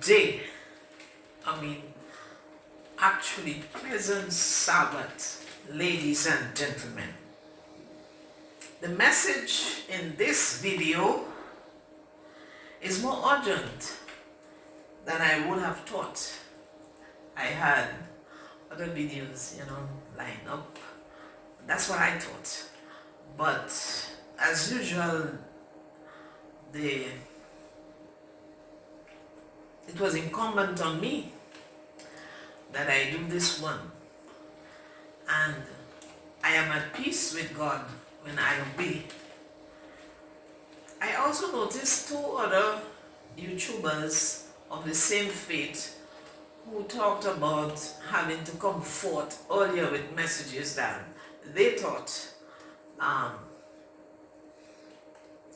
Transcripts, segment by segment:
day. Actually, pleasant Sabbath, ladies and gentlemen. The message in this video is more urgent than I would have thought. I had other videos, lined up. That's what I thought. But as usual, it was incumbent on me that I do this one. And I am at peace with God when I obey. I also noticed two other YouTubers of the same faith who talked about having to come forth earlier with messages than they thought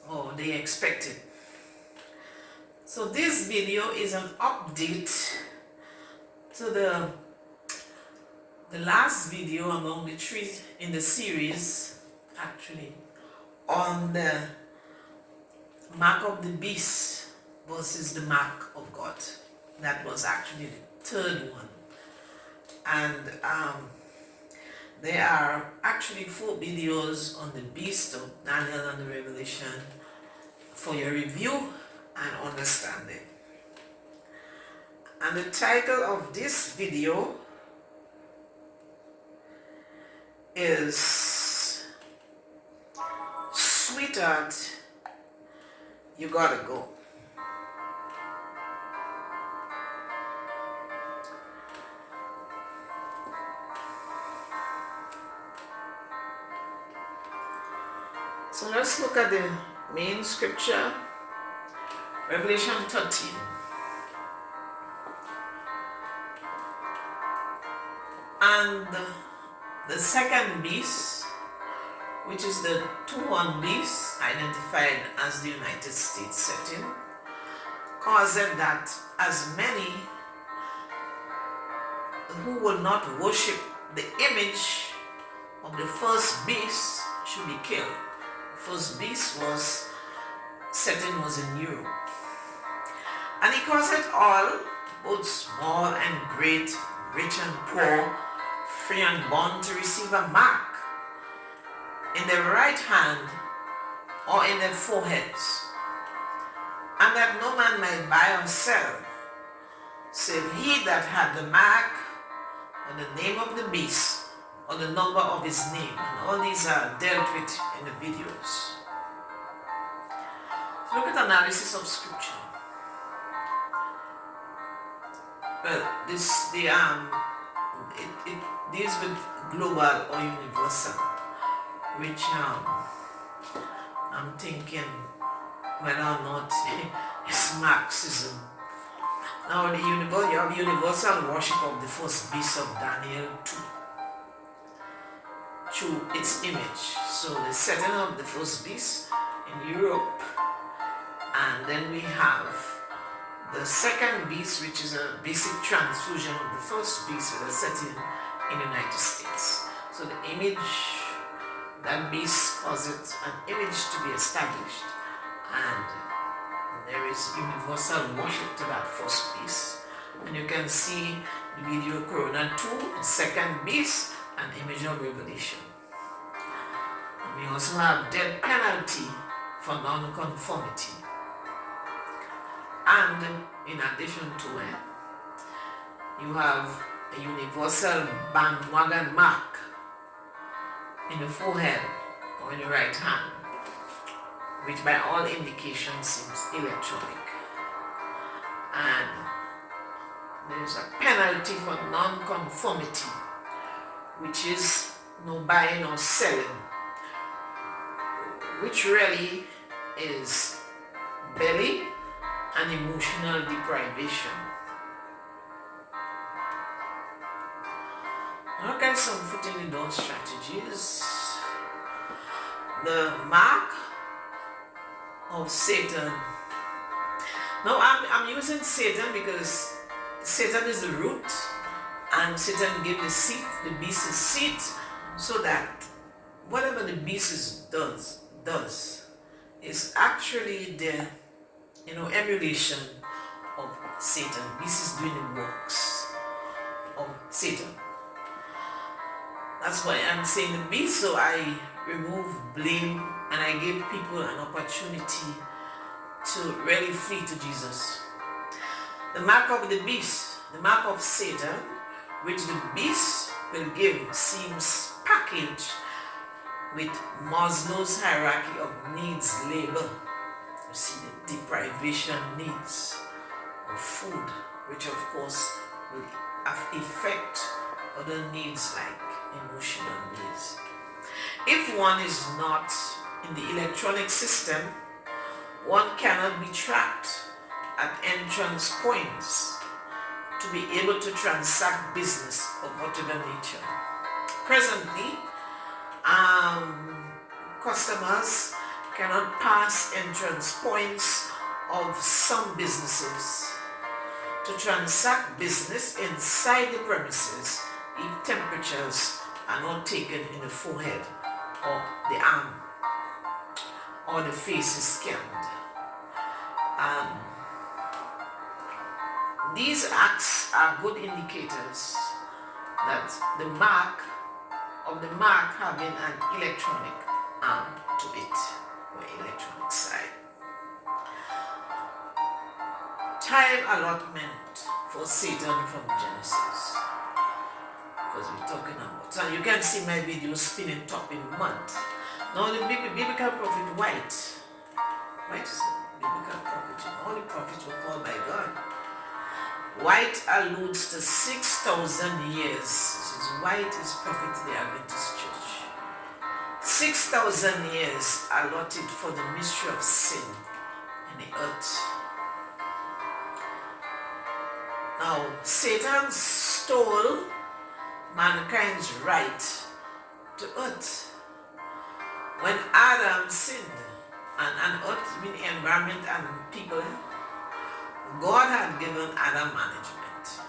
or they expected. So this video is an update to the last video among the three in the series, actually, on the mark of the beast versus the mark of God. That was actually the third one. And there are actually 4 videos on the beast of Daniel and the Revelation for your review and understanding. And the title of this video is Sweetheart, You Gotta Go. So let's look at the main scripture, Revelation 13. And the second beast, which is the 2-1 beast identified as the United States setting, caused that as many who will not worship the image of the first beast should be killed. The first beast setting was in Europe. And he caused it all, both small and great, rich and poor, free and bond, to receive a mark in their right hand or in their foreheads, and that no man might buy or sell, save he that had the mark or the name of the beast or the number of his name. And all these are dealt with in the videos. So look at analysis of scripture. Well, it deals with global or universal, which I'm thinking whether or not it's Marxism. Now you have universal worship of the first beast of Daniel 2 through its image. So the setting of the first beast in Europe, and then we have the second beast, which is a basic transfusion of the first beast with a setting in the United States. So the image, that beast causes an image to be established, and there is universal worship to that first beast. And you can see the video Corona 2, the second beast, and image of Revelation. And we also have death penalty for non-conformity. And in addition to it, you have a universal bandwagon mark in the forehead or in the right hand, which by all indications seems electronic. And there's a penalty for non-conformity, which is no buying or selling, which really is belly and emotional deprivation. Look at some foot in the door strategies. The mark of Satan. Now I'm using Satan because Satan is the root, and Satan gave the beast a seat, so that whatever the beast does is actually the emulation of Satan. Beast is doing the works of Satan. That's why I'm saying the beast, so I remove blame and I give people an opportunity to really flee to Jesus. The mark of the beast, the mark of Satan, which the beast will give, seems packaged with Maslow's hierarchy of needs label. You see the deprivation needs of food, which of course will affect other needs like emotional needs. If one is not in the electronic system, one cannot be tracked at entrance points to be able to transact business of whatever nature. Presently, customers cannot pass entrance points of some businesses to transact business inside the premises if temperatures are not taken in the forehead or the arm or the face is scanned. These acts are good indicators that the mark having an electronic arm to it, or electronic side. Time allotment for Satan from Genesis, because we're talking about. So you can see my video spinning top in mud. Now the biblical prophet White is a biblical prophet. All the prophets were called by God. White alludes to 6,000 years. This is White is prophet of the Adventist Church. 6,000 years allotted for the mystery of sin in the earth. Now, Satan stole mankind's right to earth. When Adam sinned, and earth means environment and people, God had given Adam management.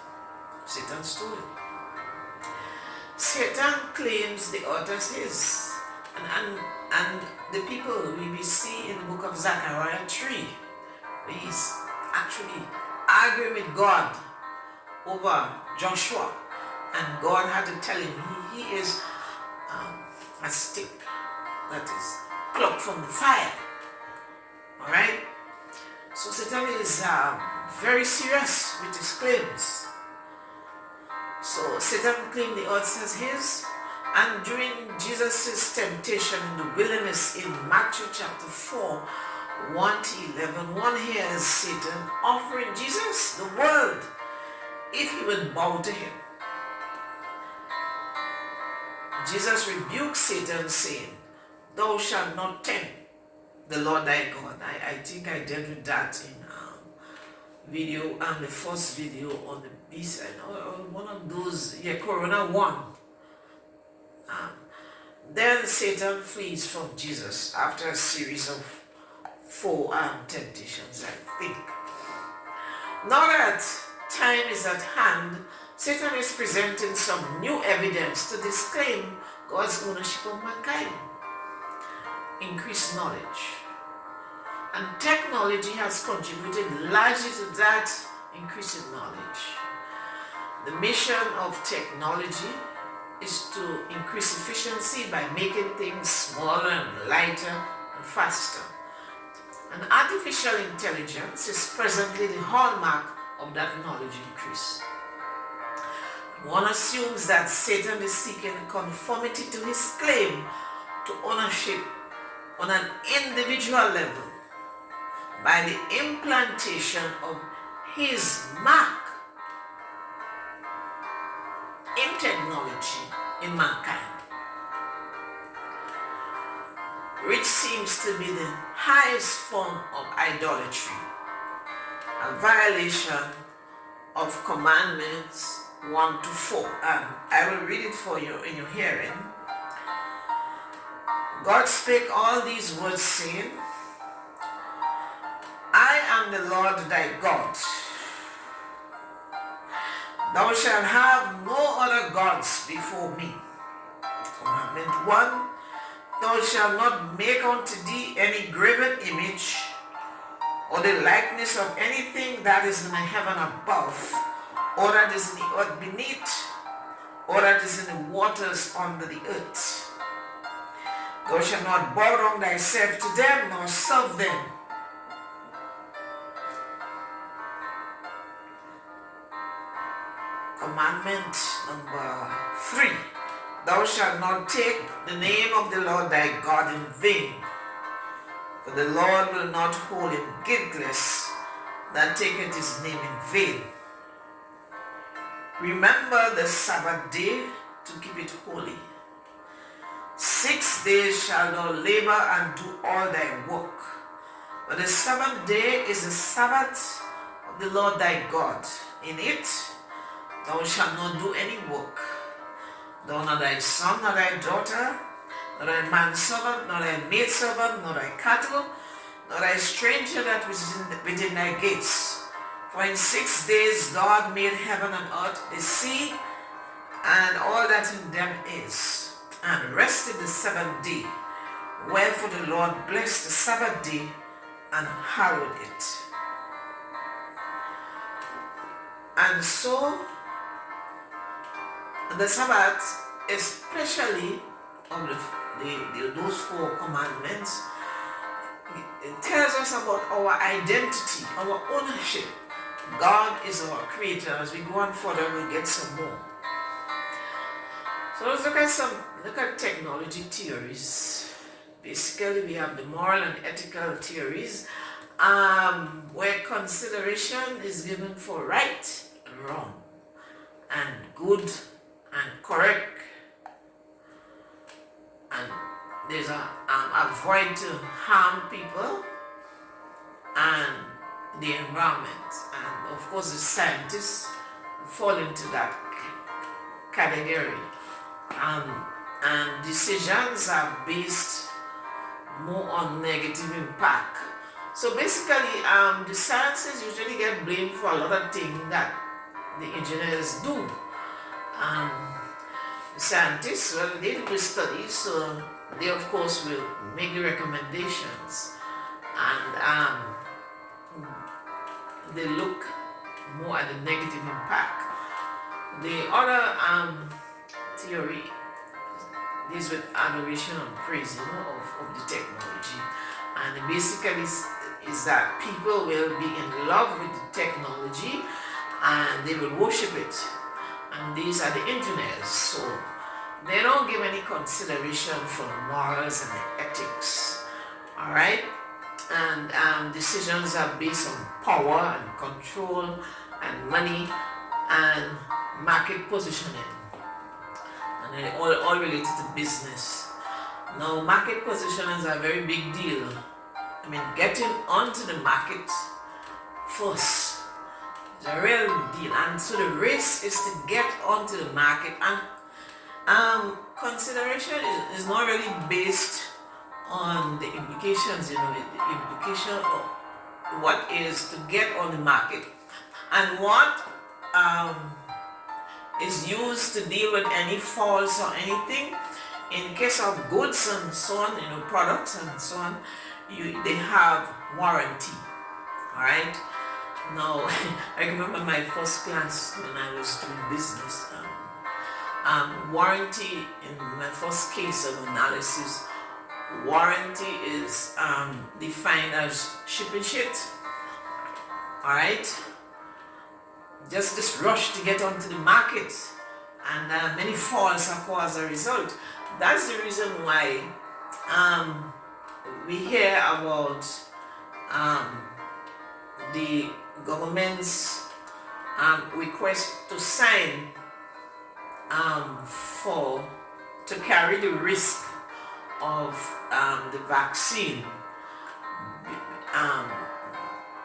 Satan stole it. Satan claims the earth as his. And the people we see in the book of Zechariah 3, he's actually arguing with God over Joshua. And God had to tell him he is a stick that is plucked from the fire. Alright? So Satan is very serious with his claims. So Satan claimed the earth as his, and during Jesus' temptation in the wilderness in Matthew chapter 4, 1 to 11, one hears Satan offering Jesus the world if he would bow to him. Jesus rebuked Satan, saying, "Thou shalt not tempt the Lord thy God." I think I dealt with that in video, and the first video on the beast, one of those, Corona 1. Then Satan flees from Jesus after a series of 4 temptations, I think. Now that time is at hand, Satan is presenting some new evidence to disclaim God's ownership of mankind. Increased knowledge. And technology has contributed largely to that increase in knowledge. The mission of technology is to increase efficiency by making things smaller and lighter and faster. And artificial intelligence is presently the hallmark of that knowledge increase. One assumes that Satan is seeking conformity to his claim to ownership on an individual level by the implantation of his mark in technology in mankind, which seems to be the highest form of idolatry, a violation of commandments 1 to 4. I will read it for you in your hearing. God spake all these words, saying, I am the Lord thy God. Thou shalt have no other gods before me. Commandment 1, thou shalt not make unto thee any graven image or the likeness of anything that is in the heaven above, or that is in the earth beneath, or that is in the waters under the earth. Thou shalt not bow down thyself to them, nor serve them. Commandment number 3. Thou shalt not take the name of the Lord thy God in vain, for the Lord will not hold him guiltless that taketh his name in vain. Remember the Sabbath day to keep it holy. 6 days shalt thou labor and do all thy work, but the seventh day is the Sabbath of the Lord thy God. In it thou shalt not do any work, thou nor thy son, nor thy daughter, nor thy manservant, nor thy maidservant, nor thy cattle, nor thy stranger that was within thy gates. For in 6 days God made heaven and earth, the sea, and all that in them is, and rested the seventh day. Wherefore the Lord blessed the Sabbath day and hallowed it. And so the Sabbath, especially of those 4 commandments, it tells us about our identity, our ownership. God is our creator. As we go on further, we'll get some more. So let's look at technology theories. Basically, we have the moral and ethical theories, where consideration is given for right and wrong, and good and correct, and there's avoid to harm people and the environment, and of course the scientists fall into that category, and decisions are based more on negative impact. So basically, the sciences usually get blamed for a lot of things that the engineers do. The scientists, well, they do studies, so they of course will make the recommendations, and they look more at the negative impact. The other theory deals with adoration and praise, of the technology, and basically is that people will be in love with the technology and they will worship it, and these are the engineers, so they don't give any consideration for the morals and the ethics. All right, and decisions are based on power and control and money and market positioning, and they all related to business. Now, market positioning is a very big deal. I mean, getting onto the market first is a real deal, and so the race is to get onto the market, and consideration is not really based on the implications, the implication of what is to get on the market and what is used to deal with any faults or anything. In case of goods and so on, products and so on, they have warranty. All right. Now, I remember my first class when I was doing business. Warranty, in my first case of analysis, warranty is defined as shipping shit. All right. Just this rush to get onto the market, and many faults occur as a result. That's the reason why we hear about the government's request to sign to carry the risk of the vaccine.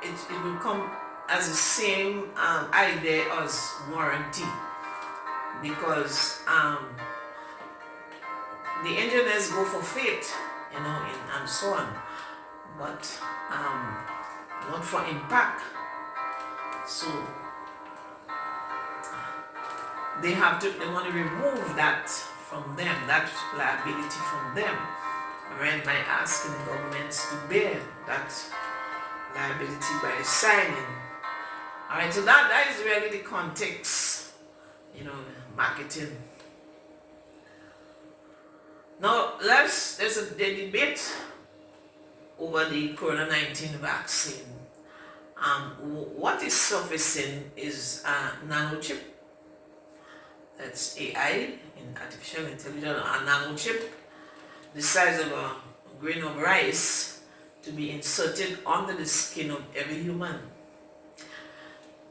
It will come as the same idea as warranty, because the engineers go for faith, and so on, but not for impact. So they want to remove that from them, that liability from them, right, by asking the governments to bear that liability by signing. Alright, so that is really the context, marketing. Now there's a debate over the Corona-19 vaccine. What is surfacing is a nanochip. That's AI in artificial intelligence, a nanochip the size of a grain of rice to be inserted under the skin of every human.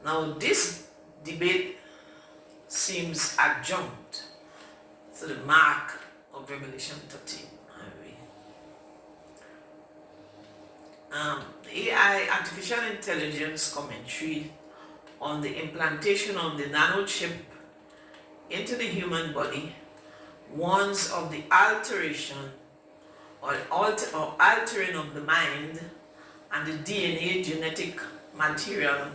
Now this debate seems adjunct to the mark of Revelation 13. AI, artificial intelligence commentary on the implantation of the nanochip into the human body warns of the alteration or altering of the mind and the DNA genetic material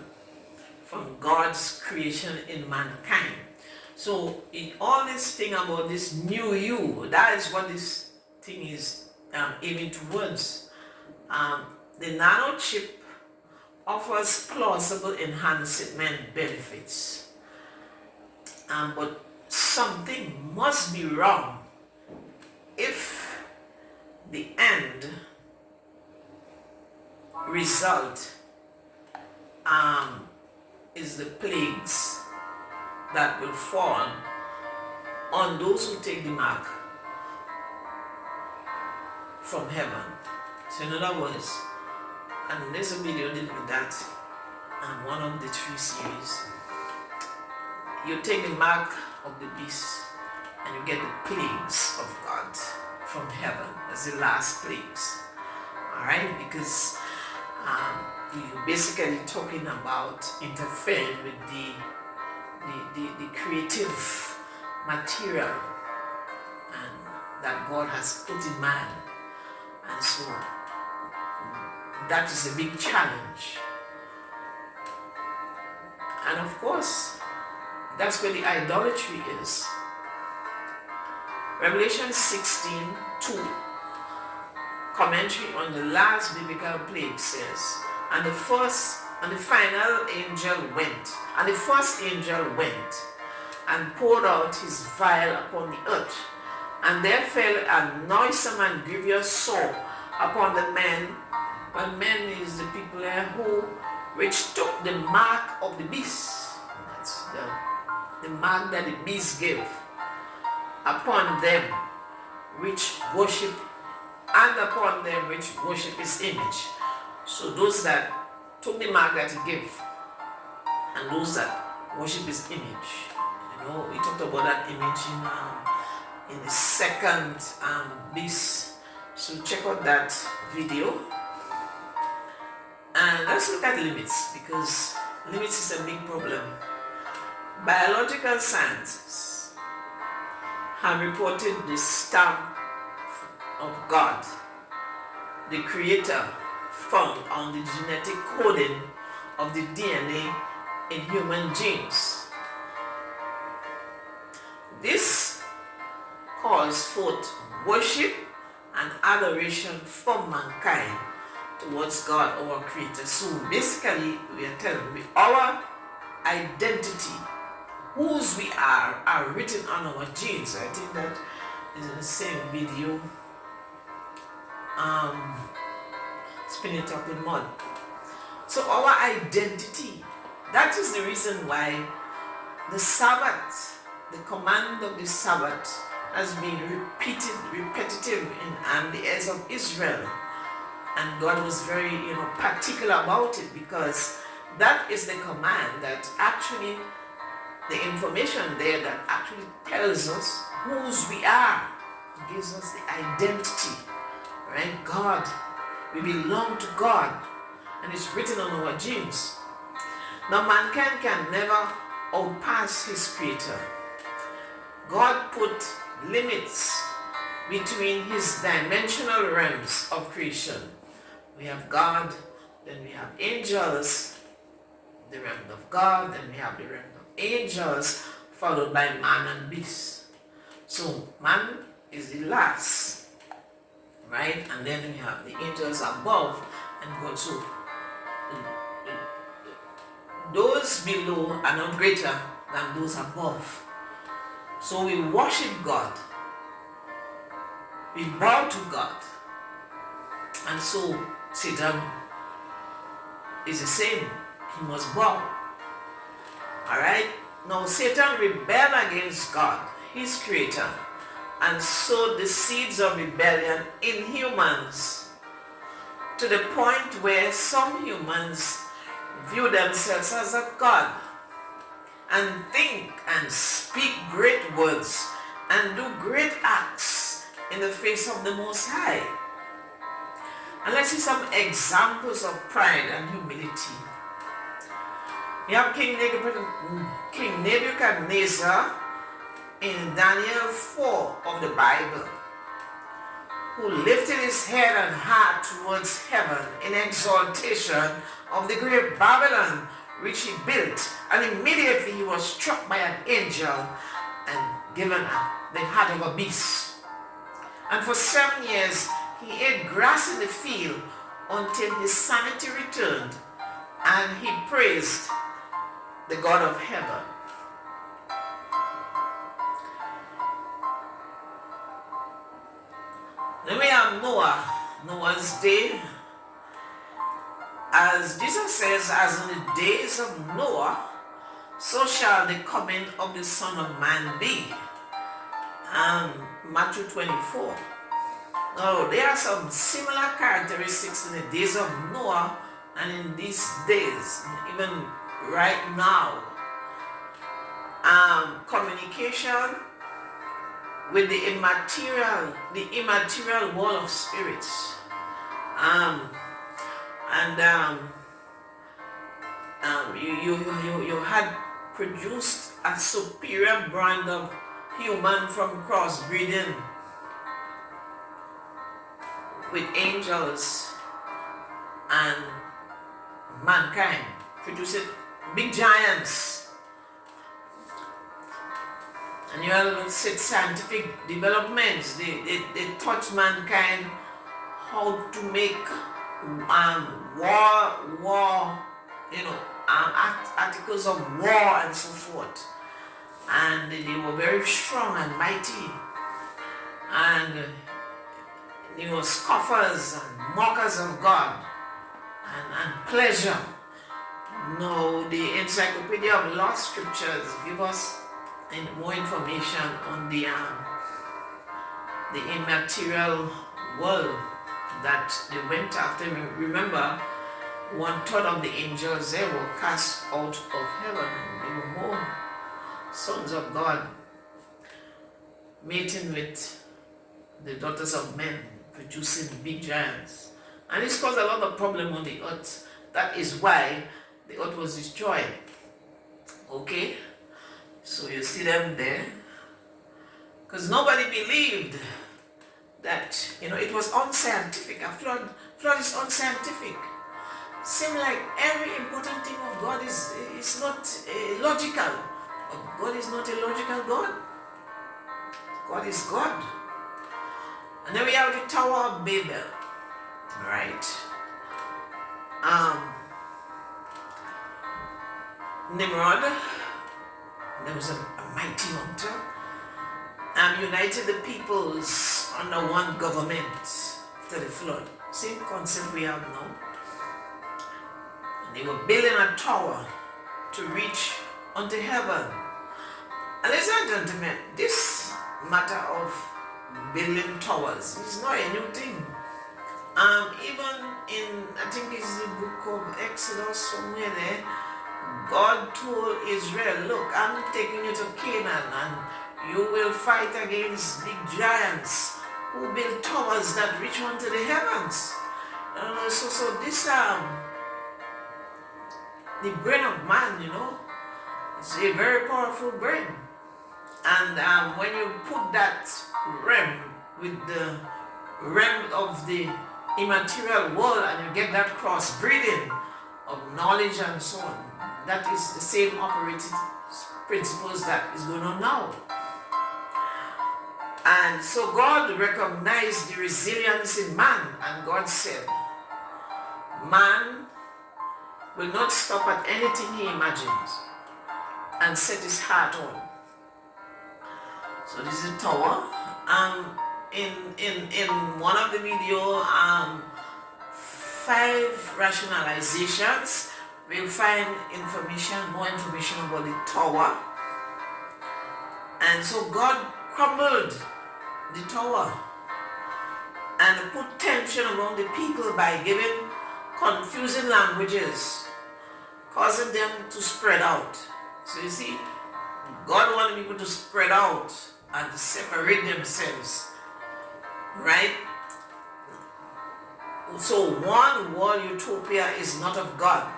from God's creation in mankind. So in all this thing about this new you, that is what this thing is aiming towards. The nanochip offers plausible enhancement benefits, but something must be wrong if the end result is the plagues that will fall on those who take the mark from heaven. So in other words, and there's a video dealing with that, and one of the 3 series, you take the mark of the beast and you get the plagues of God from heaven as the last plagues. Alright, because you're basically talking about interfering with the creative material and that God has put in man. And so that is a big challenge. And of course, that's where the idolatry is. Revelation 16:2, commentary on the last biblical plague says, and the first angel went and poured out his vial upon the earth, and there fell a noisome and grievous sore upon the men. Well, men is the people which took the mark of the beast. That's the mark that the beast gave upon them which worship, and upon them which worship his image. So those that took the mark that he gave, and those that worship his image. We talked about that image in the second beast. So check out that video. And let's look at limits, because limits is a big problem. Biological scientists have reported the stamp of God, the creator, found on the genetic coding of the DNA in human genes. This calls forth worship and adoration from mankind towards God, our creator. So basically, we are telling you our identity, whose we are written on our genes. I think that is in the same video. Spin it up in mud. So our identity, that is the reason why the Sabbath, the command of the Sabbath, has been repetitive in the ears of Israel. And God was very, particular about it, because that is the command that actually, the information there that actually tells us whose we are, gives us the identity, right? God, we belong to God, and it's written on our genes. Now mankind can never outpass his creator. God put limits between his dimensional realms of creation. We have God, then we have angels, the realm of God, then we have the realm of angels, followed by man and beast. So man is the last, right? And then we have the angels above, and God. So those below are not greater than those above. So we worship God, we bow to God, and so Satan is the same. He must bow. Alright? Now Satan rebelled against God, his creator, and sowed the seeds of rebellion in humans, to the point where some humans view themselves as a god and think and speak great words and do great acts in the face of the Most High. And let's see some examples of pride and humility. You have King Nebuchadnezzar in Daniel 4 of the Bible, who lifted his head and heart towards heaven in exaltation of the great Babylon which he built, and immediately he was struck by an angel and given the heart of a beast. And for 7 years he ate grass in the field until his sanity returned, and he praised the God of heaven. Then we have Noah's day. As Jesus says, as in the days of Noah, so shall the coming of the Son of Man be. Matthew 24. Now, there are some similar characteristics in the days of Noah and in these days, even right now. Communication with the immaterial world of spirits. You had produced a superior brand of human from crossbreeding with angels and mankind, producing big giants. And you have scientific developments. They taught mankind how to make articles of war and so forth. And they were very strong and mighty. And they were scoffers and mockers of God and pleasure. No, the Encyclopedia of Lost Scriptures give us more information on the immaterial world that they went after. Remember, 1/3 of the angels there were cast out of heaven. They were more sons of God, mating with the daughters of men, producing big giants. And this caused a lot of problem on the earth. That is why the earth was destroyed. Okay? So you see them there. Because nobody believed that, it was unscientific. A flood is unscientific. Seems like every important thing of God is not logical. But God is not a logical God. God is God. And then we have the Tower of Babel. Right? Nimrod, there was a mighty hunter, united the peoples under one government after the flood. Same concept we have now. And they were building a tower to reach unto heaven. And ladies and gentlemen, this matter of building towers is not a new thing. Even in, I think it's the book of Exodus, somewhere there, God told Israel, look, I'm taking you to Canaan and you will fight against big giants who build towers that reach unto the heavens. So this, the brain of man, it's a very powerful brain. And when you put that realm with the realm of the immaterial world and you get that crossbreeding of knowledge and so on, that is the same operating principles that is going on now. And so God recognized the resilience in man, and God said, man will not stop at anything he imagines and set his heart on. So this is the tower. In one of the video, 5 rationalizations, we'll find more information about the tower. And so God crumbled the tower and put tension among the people by giving confusing languages, causing them to spread out. So you see, God wanted people to spread out and to separate themselves, right? So one world utopia is not of God.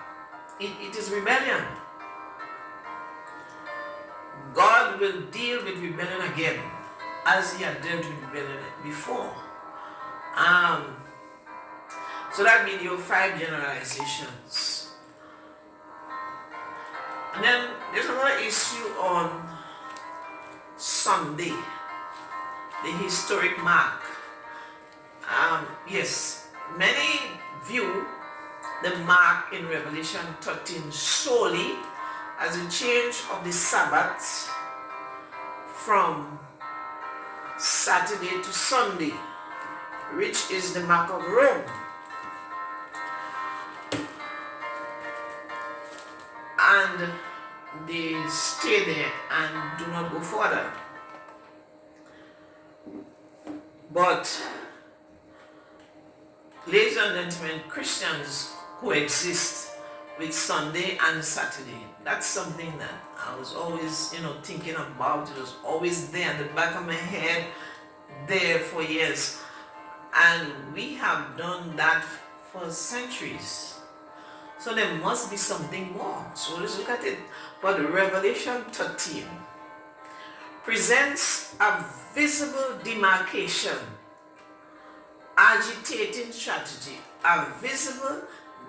It is rebellion. God will deal with rebellion again, as he had dealt with rebellion before. So that video, 5 generalizations. And then there's another issue on Sunday, the historic mark. Yes, many view the mark in Revelation 13 solely as a change of the Sabbath from Saturday to Sunday, which is the mark of Rome. And they stay there and do not go further. But, ladies and gentlemen, Christians coexist with Sunday and Saturday. That's something that I was always, thinking about. It was always there in the back of my head, there for years. And we have done that for centuries. So there must be something more. So let's look at it. But Revelation 13 presents a visible demarcation, agitating strategy. A visible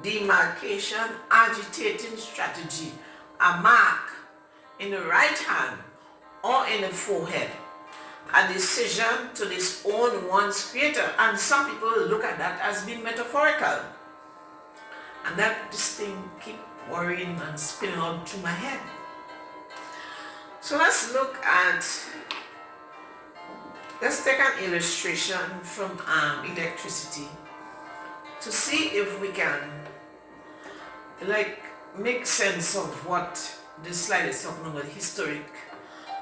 demarcation, agitating strategy. A mark in the right hand or in the forehead. A decision to disown one's creator. And some people look at that as being metaphorical. And this thing keep worrying and spinning out through my head. So let's take an illustration from electricity to see if we can make sense of what this slide is talking about, historic.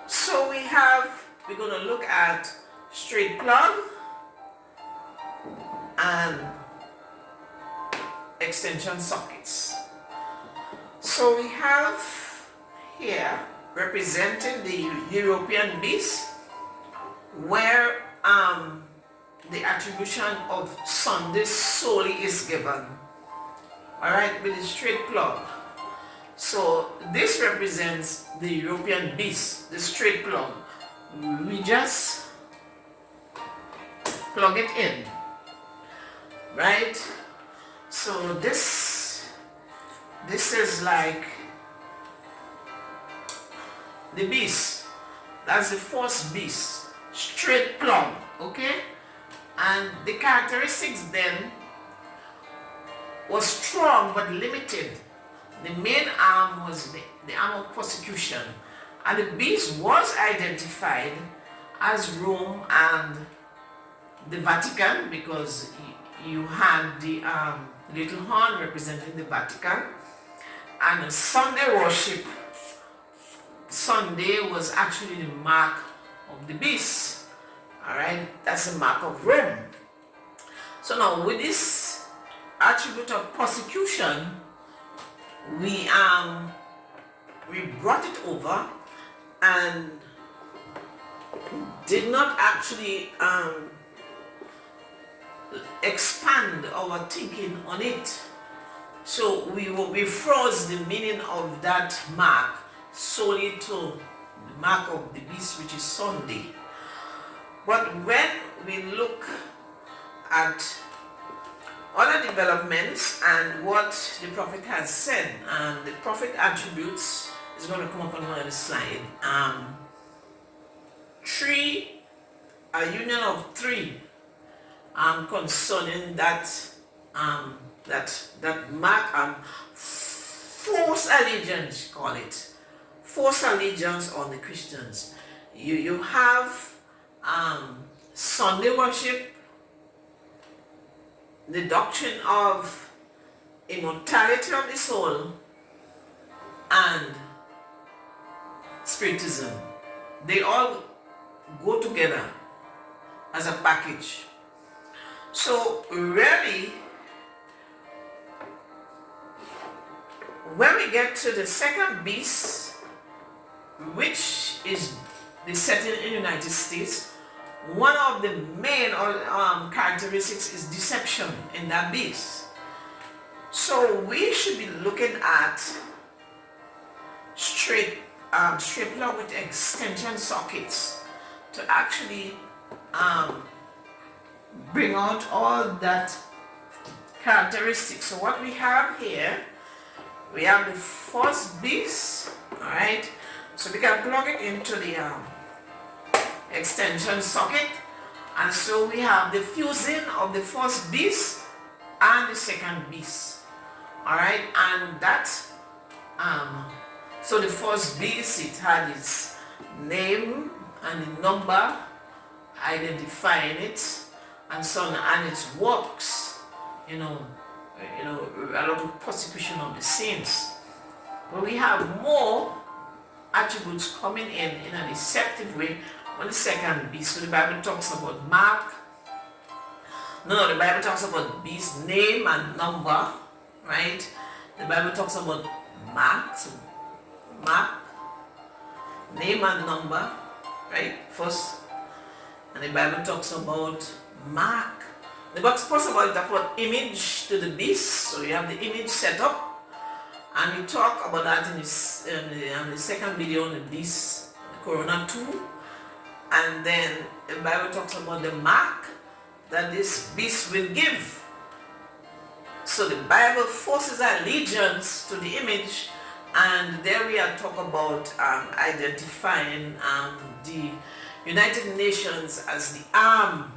So we're going to look at straight plug and extension sockets. So we have here representing the European beast, where the attribution of Sunday solely is given. Alright, with the straight plug. So this represents the European beast, the straight plug. We just plug it in. Right? So this is like the beast. That's the first beast. Straight plug. Okay? And the characteristics then was strong but limited. The main arm was the arm of persecution. And the beast was identified as Rome and the Vatican, because you had the little horn representing the Vatican. And Sunday worship, Sunday was actually the mark of the beast. Alright, that's the mark of Rome. So now with this attribute of persecution, we brought it over and did not actually expand our thinking on it. So we froze the meaning of that mark solely to the mark of the beast, which is Sunday. But when we look at other developments and what the prophet has said, and the prophet attributes is going to come up on one of the slide. A union of 3 concerning that mark, forced allegiance, call it. Forced allegiance on the Christians. You have Sunday worship, the doctrine of immortality of the soul, and spiritism. They all go together as a package. So really, when we get to the second beast, which is the setting in the United States, one of the main characteristics is deception in that beast. So we should be looking at straight plug with extension sockets to actually bring out all that characteristics. So what we have here, we have the first beast, all right? So we can plug it into the extension socket, and so we have the fusing of the first beast and the second beast, all right? And that so the first beast, it had its name and the number identifying it, and so on, and its works, a lot of persecution of the saints. But we have more attributes coming in a deceptive way on the second beast. So the Bible talks about mark. No, the Bible talks about beast name and number, right? The Bible talks about mark, so mark, name and number, right? First, and the Bible talks about mark. The book first of all talks about image to the beast. So you have the image set up, and we talk about that in the second video on the beast, the Corona 2. And then the Bible talks about the mark that this beast will give. So the Bible forces allegiance to the image, and there we are talking about identifying the United Nations as the arm